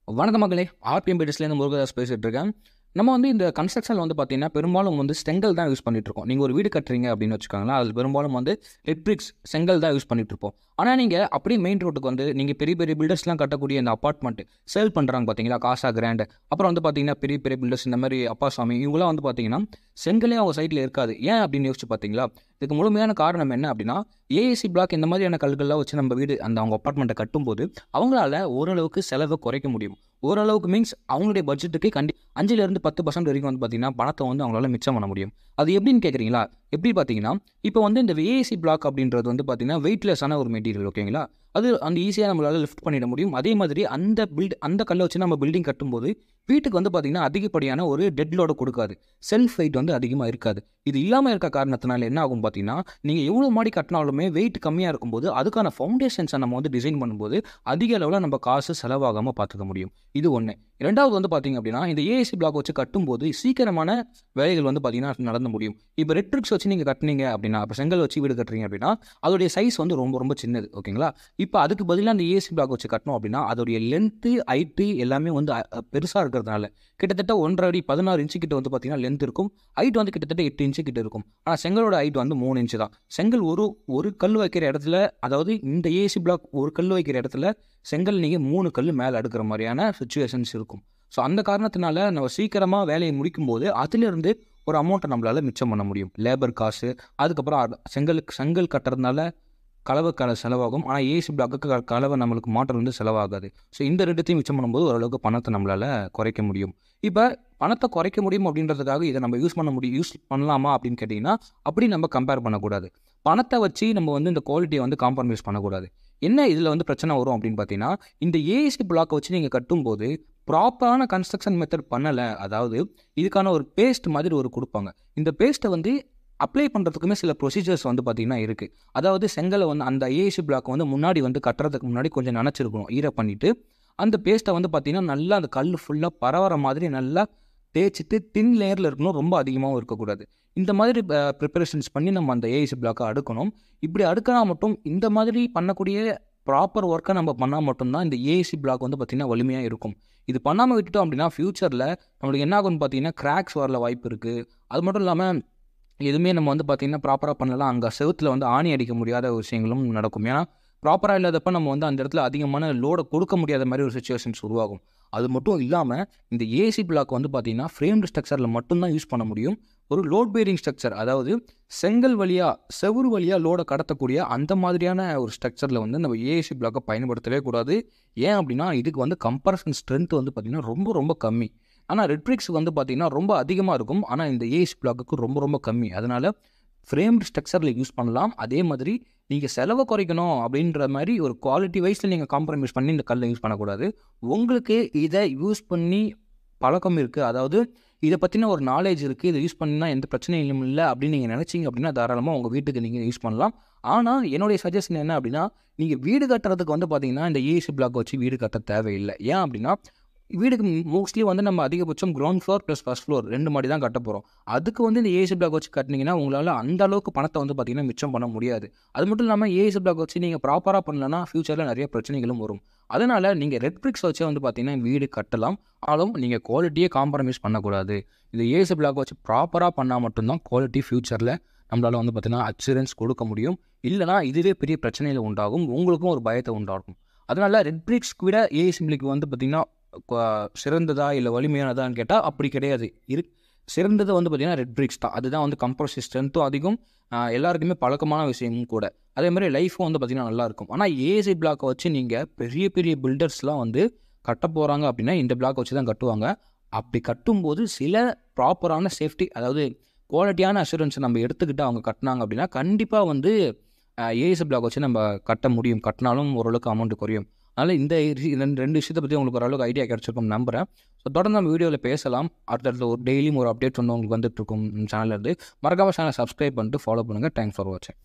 வணக்க மக்களே, ஆர்பிஎம் பிடிஎஸ்லேருந்து முருகதாஸ் பேசிகிட்டு இருக்கேன். நம்ம இந்த கன்ஸ்ட்ரக்ஷனில் பார்த்தீங்கன்னா பெரும்பாலும் செங்கல் தான் யூஸ் பண்ணிட்டு இருக்கோம். நீங்கள் ஒரு வீடு கட்டுறீங்க அப்படின்னு வச்சுக்கோங்களேன், அதில் பெரும்பாலும் ரெட் பிரிக்ஸ் செங்கல் தான் யூஸ் பண்ணிட்டு இருப்போம். ஆனால் நீங்கள் அப்படியே மெயின் ரோட்டுக்கு நீங்கள் பெரிய பெரிய பில்டர்ஸ்லாம் கட்டக்கூடிய இந்த அப்பார்ட்மெண்ட் சேல் பண்ணுறாங்க பார்த்தீங்களா, காசா கிராண்ட். அப்புறம் பார்த்தீங்கன்னா பெரிய பெரிய பில்டர்ஸ் இந்த மாதிரி அப்பாசாமி இவங்களாம் பார்த்தீங்கன்னா செங்கலே அவங்க சைட்டில் இருக்காது. ஏன் அப்படின்னு யோசிச்சு பார்த்தீங்களா? இதுக்கு முழுமையான காரணம் என்ன அப்படின்னா, ஏஏசி பிளாக் இந்த மாதிரியான கல்கள்லாம் வச்சு நம்ம வீடு அவங்க அப்பார்ட்மெண்ட்டை கட்டும்போது அவங்களால ஓரளவுக்கு செலவை குறைக்க முடியும். ஓரளவுக்கு மீன்ஸ் அவங்களுடைய பட்ஜெட்டுக்கு 5% வரைக்கும் பார்த்தீங்கன்னா பணத்தை அவங்களால மிச்சம் பண்ண முடியும். அது எப்படின்னு கேட்குறீங்களா? எப்படி பார்த்தீங்கன்னா, இப்போ இந்த ஏஏசி பிளாக் அப்படின்றது பார்த்தீங்கன்னா வெயிட்லெஸ்ஸான ஒரு மெட்டீரியல், ஓகேங்களா? அது ஈஸியாக நம்மளால் லிஃப்ட் பண்ணிட முடியும். அதே மாதிரி அந்த கல்லை வச்சு நம்ம பில்டிங் கட்டும்போது வீட்டுக்கு பார்த்தீங்கன்னா அதிகப்படியான ஒரு டெட் லோடு கொடுக்காது. செல்ஃப் வெயிட் அதிகமாக இருக்காது. இது இல்லாமல் இருக்க காரணத்தினால என்ன ஆகும் பார்த்தீங்கன்னா, நீங்கள் எவ்வளோ மாடி கட்டினாலுமே வெயிட் கம்மியாக இருக்கும்போது அதுக்கான ஃபவுண்டேஷன்ஸை நம்ம டிசைன் பண்ணும்போது அதிக அளவில் நம்ம காசு செலவாகாமல் பார்த்துக்க முடியும். இது ஒன்று. ரெண்டாவது பார்த்தீங்க அப்படின்னா, இந்த ஏஏசி பிளாக் வச்சு கட்டும்போது சீக்கிரமான வேலைகள் பார்த்தீங்கன்னா நடந்து முடியும். இப்போ ரெட் பிரிக்ஸ் வச்சு நீங்கள் கட்டினீங்க அப்படின்னா, இப்போ செங்கல் வச்சு வீடு கட்டுறீங்க அப்படின்னா அதோடைய சைஸ் ரொம்ப ரொம்ப சின்னது, ஓகேங்களா? இப்போ அதுக்கு பதிலாக அந்த ஏசி பிளாக் வச்சு கட்டணும் அப்படின்னா அதோடைய லென்த்து ஹைட்டு எல்லாமே பெருசாக இருக்கிறதுனால கிட்டத்தட்ட 1.5 அடி 16 இன்ச்சு கிட்ட பார்த்தீங்கன்னா லென்த் இருக்கும். ஹைட் கிட்டத்தட்ட 8 இன்ச்சு கிட்ட இருக்கும். ஆனால் செங்கலோட ஹைட் 3 இன்ச்சு தான். செங்கல் ஒரு கல் வைக்கிற இடத்துல, அதாவது இந்த ஏசி பிளாக் ஒரு கல் வைக்கிற இடத்துல செங்கல் நீங்கள் 3 கல் மேலே அடுக்கிற மாதிரியான சுச்சுவேஷன்ஸ் இருக்கும். ஸோ அந்த காரணத்தினால நம்ம சீக்கிரமாக வேலையை முடிக்கும்போது அதிலிருந்து ஒரு அமௌண்ட்டை நம்மளால் மிச்சம் பண்ண முடியும். லேபர் காசு, அதுக்கப்புறம் செங்கல் கட்டுறதுனால கலவை செலவாகும். ஆனால் ஏசி பிளாக்கு கலவை நம்மளுக்கு மாற்றம் செலவாகாது. ஸோ இந்த ரெண்டுத்தையும் மிச்சம் பண்ணும்போது ஓரளவுக்கு பணத்தை நம்மளால் குறைக்க முடியும். இப்போ பணத்தை குறைக்க முடியும் அப்படின்றதுக்காக இதை நம்ம யூஸ் பண்ணலாமா அப்படின்னு கேட்டிங்கன்னா, அப்படி நம்ம கம்பேர் பண்ணக்கூடாது. பணத்தை வச்சு நம்ம இந்த குவாலிட்டியை காம்ப்ரமைஸ் பண்ணக்கூடாது. என்ன இதில் பிரச்சனை வரும் அப்படின்னு பார்த்தீங்கன்னா, இந்த ஏசி பிளாக்கை வச்சு நீங்கள் கட்டும்போது ப்ராப்பரான கன்ஸ்ட்ரக்ஷன் மெத்தட் பண்ணலை. அதாவது இதுக்கான ஒரு பேஸ்ட் மாதிரி கொடுப்பாங்க. இந்த பேஸ்ட்டை அப்ளை பண்ணுறதுக்குமே சில ப்ரொசீஜர்ஸ் பார்த்தீங்கன்னா இருக்குது. அதாவது செங்கலை அந்த ஏசி பிளாக் முன்னாடி கட்டுறதுக்கு முன்னாடி கொஞ்சம் நனைச்சிருக்கணும், ஈர பண்ணிவிட்டு அந்த பேஸ்ட்டை பார்த்தீங்கன்னா நல்லா அந்த கல் ஃபுல்லாக பரவற மாதிரி நல்லா தேய்ச்சிட்டு தின் லேயரில் இருக்கணும், ரொம்ப அதிகமாகவும் இருக்கக்கூடாது. இந்த மாதிரி ப்ரிப்பரேஷன்ஸ் பண்ணி நம்ம அந்த ஏசி பிளாக்கை அடுக்கணும். இப்படி அடுக்கினா மட்டும் இந்த மாதிரி பண்ணக்கூடிய ப்ராப்பர் ஒர்க்கை நம்ம பண்ணால் மட்டும்தான் இந்த ஏசி பிளாக் பார்த்திங்கன்னா வலிமையாக இருக்கும். இது பண்ணாமல் விட்டுட்டோம் அப்படின்னா ஃப்யூச்சரில் நம்மளுக்கு என்ன ஆகும்னு பார்த்தீங்கன்னா கிராக்ஸ் வரல வாய்ப்பு இருக்குது. அது மட்டும் இல்லாமல் எதுவுமே நம்ம பார்த்திங்கன்னா ப்ராப்பராக பண்ணலாம், அங்கே செவுத்தில் ஆணி அடிக்க முடியாத விஷயங்களும் நடக்கும். ஏன்னா ப்ராப்பராக இல்லாதப்போ நம்ம அந்த இடத்துல அதிகமான லோடை கொடுக்க முடியாத மாதிரி ஒரு சுச்சுவேஷன்ஸ் உருவாகும். அது மட்டும் இல்லாமல் இந்த ஏசி பிளாக் பார்த்திங்கன்னா ஃப்ரேம்டு ஸ்ட்ரக்சரில் மட்டும்தான் யூஸ் பண்ண முடியும். ஒரு லோட் பேரிங் ஸ்ட்ரக்சர், அதாவது செங்கல் வழியாக செவுறு வழியாக லோடை கடத்தக்கூடிய அந்த மாதிரியான ஒரு ஸ்ட்ரக்சரில் நம்ம ஏசி பிளாக்கை பயன்படுத்தவே கூடாது. ஏன் அப்படின்னா இதுக்கு கம்ப்ரஷன் ஸ்ட்ரென்த் பார்த்திங்கன்னா ரொம்ப ரொம்ப கம்மி. ஆனால் ரெட் பிரிக்ஸுக்கு பார்த்திங்கன்னா ரொம்ப அதிகமாக இருக்கும். ஆனால் இந்த ஏசி பிளாக்குக்கு ரொம்ப ரொம்ப கம்மி. அதனால் ஃப்ரேம்டு ஸ்ட்ரக்சரில் யூஸ் பண்ணலாம். அதே மாதிரி நீங்கள் செலவை குறைக்கணும் அப்படின்ற மாதிரி ஒரு குவாலிட்டி வைஸில் நீங்கள் காம்ப்ரமைஸ் பண்ணி இந்த கல்லை யூஸ் பண்ணக்கூடாது. உங்களுக்கு இதை யூஸ் பண்ணி பழக்கம் இருக்குது, அதாவது இதை பற்றின ஒரு நாலேஜ் இருக்குது, இதை யூஸ் பண்ணினா எந்த பிரச்சனையும் இல்லை அப்படின்னு நீங்கள் நினச்சிங்க அப்படின்னா தாராளமாக உங்கள் வீட்டுக்கு நீங்கள் யூஸ் பண்ணலாம். ஆனால் என்னுடைய சஜஷன் என்ன அப்படின்னா, நீங்கள் வீடு கட்டுறதுக்கு பார்த்தீங்கன்னா இந்த ஏசி பிளாக் வச்சு வீடு கட்ட தேவையில்லை. ஏன் அப்படின்னா வீடுக்கு மோஸ்ட்லி நம்ம அதிகபட்சம் ground floor plus first floor 2 மாடி தான் கட்ட போகிறோம். அதுக்கு இந்த ஏசி பிளாக் வச்சு கட்டினீங்கன்னா உங்களால் அந்த அளவுக்கு பணத்தை பார்த்தீங்கன்னா மிச்சம் பண்ண முடியாது. அது மட்டும் இல்லாமல் ஏசி பிளாக் வச்சு நீங்கள் ப்ராப்பராக பண்ணலன்னா ஃப்யூச்சரில் நிறைய பிரச்சனைகளும் வரும். அதனால் நீங்கள் ரெட் பிரிக்ஸ் வச்சு பார்த்தீங்கன்னா வீடு கட்டலாம். ஆனாலும் நீங்கள் குவாலிட்டியே காம்ப்ரமைஸ் பண்ணக்கூடாது. இந்த ஏசி பிளாக் வச்சு ப்ராப்பராக பண்ணால் மட்டும்தான் குவாலிட்டி ஃப்யூச்சரில் நம்மளால் பார்த்தீங்கன்னா அச்சூரன்ஸ் கொடுக்க முடியும். இல்லைனா இதுவே பெரிய பிரச்சனையில் உண்டாகும், உங்களுக்கும் ஒரு பயத்தை உண்டாகும். அதனால் ரெட் பிரிக்ஸ்க்கு விட ஏசி பிளாக் பார்த்திங்கன்னா சிறந்ததா இல்லை வலிமையானதான்னு கேட்டால் அப்படி கிடையாது. சிறந்தது பார்த்திங்கன்னா ரெட் பிரிக்ஸ் தான். அதுதான் கம்ப்ரசிவ் ஸ்ட்ரென்த்தும் அதிகம், எல்லாருக்குமே பழக்கமான விஷயமும் கூட. அதே மாதிரி லைஃப்பும் பார்த்திங்கன்னா நல்லாயிருக்கும். ஆனால் ஏசி பிளாக்கை வச்சு நீங்கள் பெரிய பெரிய பில்டர்ஸ்லாம் கட்ட போகிறாங்க அப்படின்னா இந்த பிளாக் வச்சு தான் கட்டுவாங்க. அப்படி கட்டும்போது சில ப்ராப்பரான சேஃப்டி, அதாவது குவாலிட்டியான அஷூரன்ஸை நம்ம எடுத்துக்கிட்டு அவங்க கட்டினாங்க அப்படின்னா கண்டிப்பாக ஏசி பிளாக் வச்சு நம்ம கட்ட முடியும். கட்டினாலும் ஓரளவுக்கு அமௌண்ட் குறையும். அதனால் இந்த 2 விஷயத்தை பற்றி உங்களுக்கு ஓரளவுக்கு ஐடியா கிடச்சிருக்கும் நம்புகிறேன். ஸோ தொடர்ந்து நம்ம வீடியோவில் பேசலாம். அடுத்தடுத்து ஒரு டெய்லியும் ஒரு அப்டேட் உங்களுக்கு வந்துட்டுருக்கும் சேனல்லேருந்து. மறக்காமல் சேனலை சப்ஸ்கிரைப் பண்ணிட்டு ஃபாலோ பண்ணுங்கள். தேங்க்ஸ் ஃபார் வாட்சிங்.